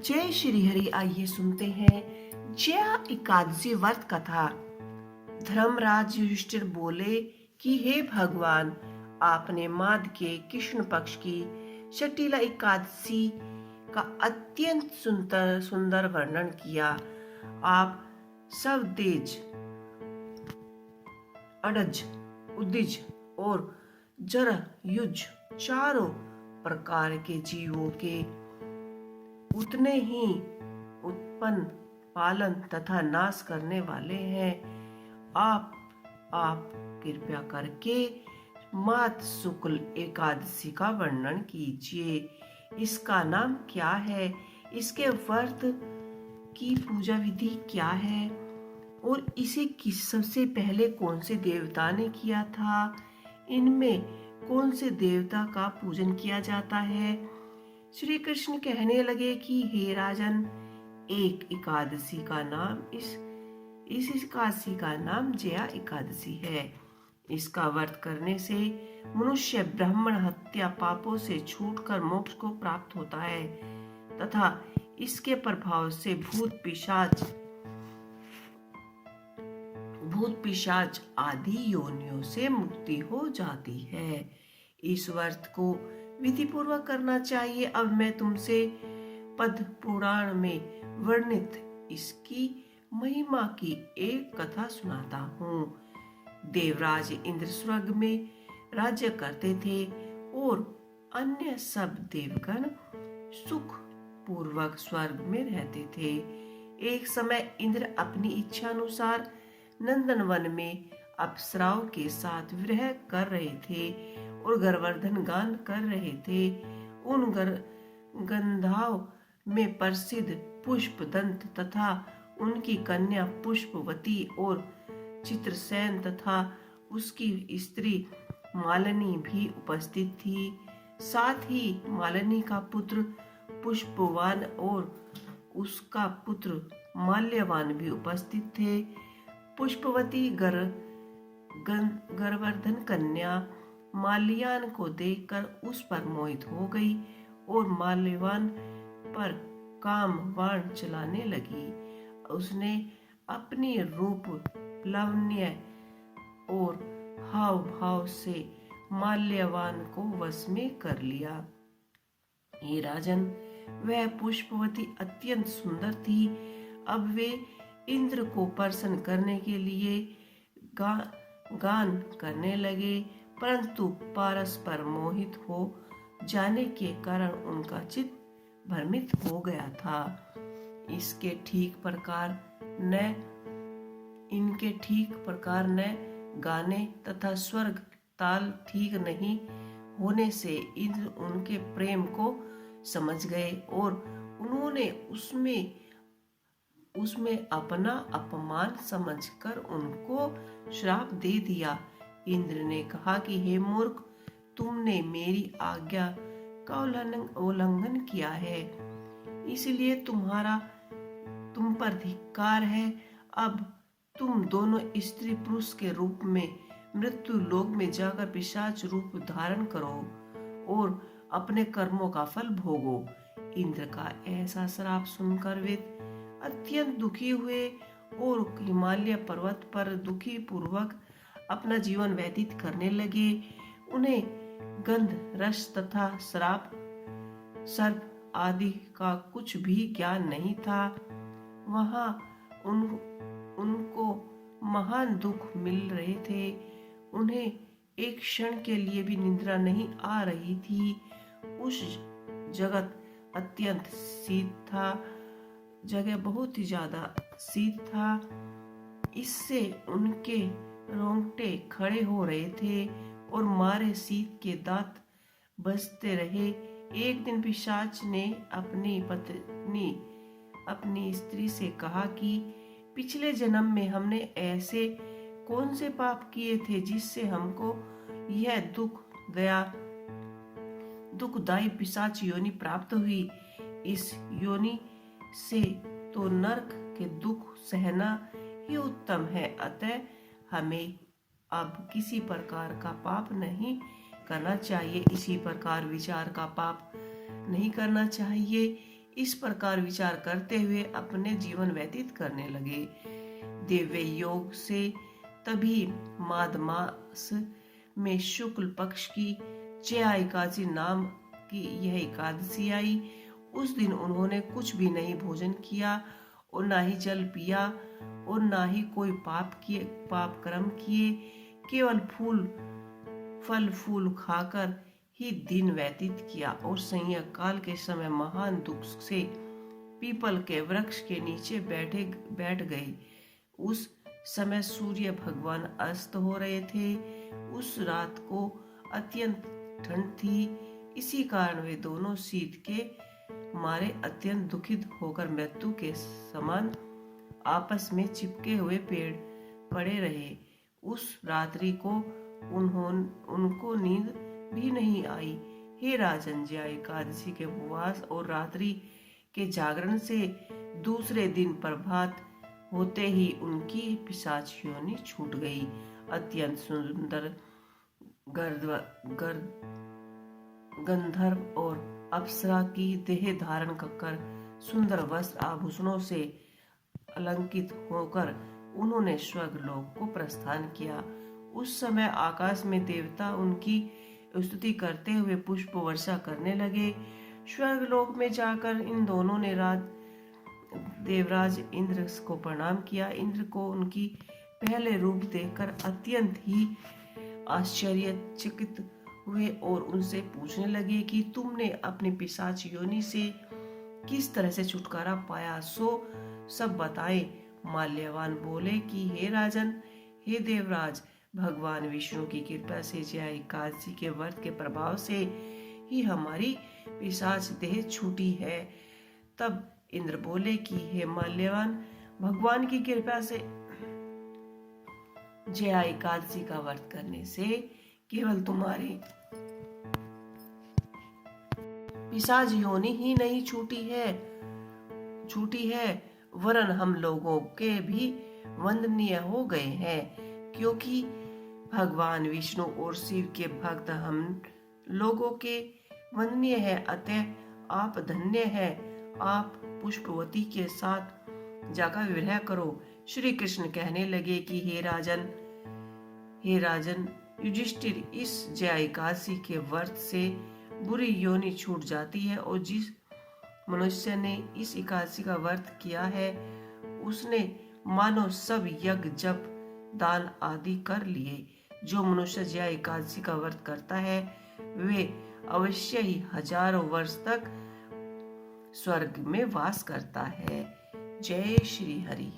जय श्री हरि। आइए सुनते हैं जया एकादशी व्रत कथा। धर्मराज युधिष्ठिर बोले कि हे भगवान, आपने माघ के कृष्ण पक्ष की शटीला एकादशी का अत्यंत सुंदर वर्णन किया। आप सब देज, अडज, उदिज और जर युज चारों प्रकार के जीवों के उतने ही उत्पन्न, पालन तथा नाश करने वाले हैं। आप कृपया करके माघ शुक्ल एकादशी का वर्णन कीजिए। इसका नाम क्या है, इसके व्रत की पूजा विधि क्या है और इसे सबसे पहले कौन से देवता ने किया था, इनमें कौन से देवता का पूजन किया जाता है। श्री कृष्ण कहने लगे कि हे राजन, एक एकादशी का नाम इस एकादशी का नाम जया एकादशी है। इसका व्रत करने से मनुष्य ब्राह्मण हत्या पापों से छूटकर मोक्ष को प्राप्त होता है तथा इसके प्रभाव से भूत पिशाच आदि योनियों से मुक्ति हो जाती है। इस व्रत को विधि पूर्वक करना चाहिए। अब मैं तुमसे पद्म पुराण में वर्णित इसकी महिमा की एक कथा सुनाता हूँ। देवराज इंद्र स्वर्ग में राज्य करते थे और अन्य सब देवगण सुख पूर्वक स्वर्ग में रहते थे। एक समय इंद्र अपनी इच्छा अनुसार नंदनवन में अप्सराओं के साथ विरह कर रहे थे और गर्वर्धन गान कर रहे थे। उन गंधाओं में प्रसिद्ध पुष्पदंत तथा उनकी कन्या पुष्पवती और चित्रसेन तथा उसकी स्त्री मालिनी भी उपस्थित थी। साथ ही मालिनी का पुत्र पुष्पवान और उसका पुत्र माल्यवान भी उपस्थित थे। पुष्पवती गर्वर्धन कन्या माल्यान को देखकर उस पर मोहित हो गई और माल्यवान पर काम बाण चलाने लगी। उसने अपनी रूप, लावण्य और हाव भाव से माल्यवान को वश में कर लिया। हे राजन, वह पुष्पवती अत्यंत सुंदर थी। अब वे इंद्र को प्रसन्न करने के लिए गान करने लगे, परंतु परस्पर मोहित हो जाने के कारण उनका चित्त भ्रमित हो गया था। इनके ठीक प्रकार न गाने तथा स्वर्ग ताल ठीक नहीं होने से इंद्र उनके प्रेम को समझ गए और उन्होंने उसमें अपना अपमान समझकर उनको श्राप दे दिया। इंद्र ने कहा कि हे मूर्ख, तुमने मेरी आज्ञा का उल्लंघन किया है, इसलिए तुम पर धिक्कार है। अब तुम दोनों स्त्री पुरुष के रूप में मृत्यु लोक में जाकर पिशाच रूप धारण करो और अपने कर्मों का फल भोगो। इंद्र का ऐसा श्राप सुनकर वे अत्यंत दुखी हुए और हिमालय पर्वत पर दुखी पूर्वक अपना जीवन व्यतीत करने लगे। उन्हें गंध, रस तथा सर्प आदि का कुछ भी ज्ञान नहीं था। वहां उनको महान दुख मिल रहे थे। उन्हें एक क्षण के लिए भी निद्रा नहीं आ रही थी। उस जगत अत्यंत शीत था, जगह बहुत ही ज्यादा शीत था। इससे उनके रोंगटे खड़े हो रहे थे और मारे शीत के दांत बजते रहे। एक दिन पिशाच ने अपनी स्त्री से कहा कि पिछले जन्म में हमने ऐसे कौन से पाप किए थे जिससे हमको यह दुखदायी पिशाच योनि प्राप्त हुई। इस योनि से तो नरक के दुख सहना ही उत्तम है। अतः हमें अब किसी प्रकार का पाप नहीं करना चाहिए, इसी प्रकार विचार का पाप नहीं करना चाहिए। इस प्रकार विचार करते हुए अपने जीवन व्यतीत करने लगे। दिव्य योग से तभी माघ मास में शुक्ल पक्ष की जया एकादशी नाम की यह एकादशी आई। उस दिन उन्होंने कुछ भी नहीं भोजन किया और ना ही जल पिया और ना ही कोई पाप कर्म किए। केवल फल फूल खाकर ही दिन व्यतीत किया और संध्या काल के समय महान दुख से पीपल के वृक्ष के नीचे बैठ गए। उस समय सूर्य भगवान अस्त हो रहे थे। उस रात को अत्यंत ठंड थी। इसी कारण वे दोनों शीत के मारे अत्यंत दुखित होकर मृत्यु के समान आपस में चिपके हुए पेड़ पड़े रहे। उस रात्रि को उनको नींद भी नहीं आई। हे राजन, जया एकादशी के उपवास और रात्रि के जागरण से दूसरे दिन प्रभात होते ही उनकी पिशाच योनि छूट गई। अत्यंत सुंदर गंधर्व और अप्सरा की देह धारण कर सुंदर वस्त्र आभूषणों से अलंकित होकर उन्होंने स्वर्गलोक को प्रस्थान किया। उस समय आकाश में देवता उनकी स्तुति करते हुए पुष्प वर्षा करने लगे। स्वर्गलोक में जाकर इन दोनों ने देवराज इंद्र को प्रणाम किया। इंद्र को उनकी पहले रूप देखकर अत्यंत ही आश्चर्यचकित हुए और उनसे पूछने लगे कि तुमने अपनी पिशाच योनि से किस तरह से छुटकारा पाया, सो सब बताएं। माल्यवान बोले कि हे राजन, हे देवराज, भगवान विष्णु की कृपा से जया एकादशी के व्रत के प्रभाव से ही हमारी पिशाच देह छूटी है। तब इंद्र बोले कि हे माल्यवान, भगवान की कृपा से जया एकादशी का व्रत करने से केवल तुम्हारी पिशाच योनि ही नहीं छूटी है वरन हम लोगों के भी वंदनीय हो गए हैं, क्योंकि भगवान विष्णु और शिव के भक्त हम लोगों के वंदनीय है। अतः आप धन्य है। आप पुष्पवती के साथ जाकर विवाह करो। श्री कृष्ण कहने लगे कि हे राजन युधिष्ठिर, इस जया एकादशी के व्रत से बुरी योनि छूट जाती है और जिस मनुष्य ने इस एकादशी का व्रत किया है उसने मानो सब यज्ञ जप दान आदि कर लिए। जो मनुष्य जया एकादशी का व्रत करता है वे अवश्य ही हजारों वर्ष तक स्वर्ग में वास करता है। जय श्री हरि।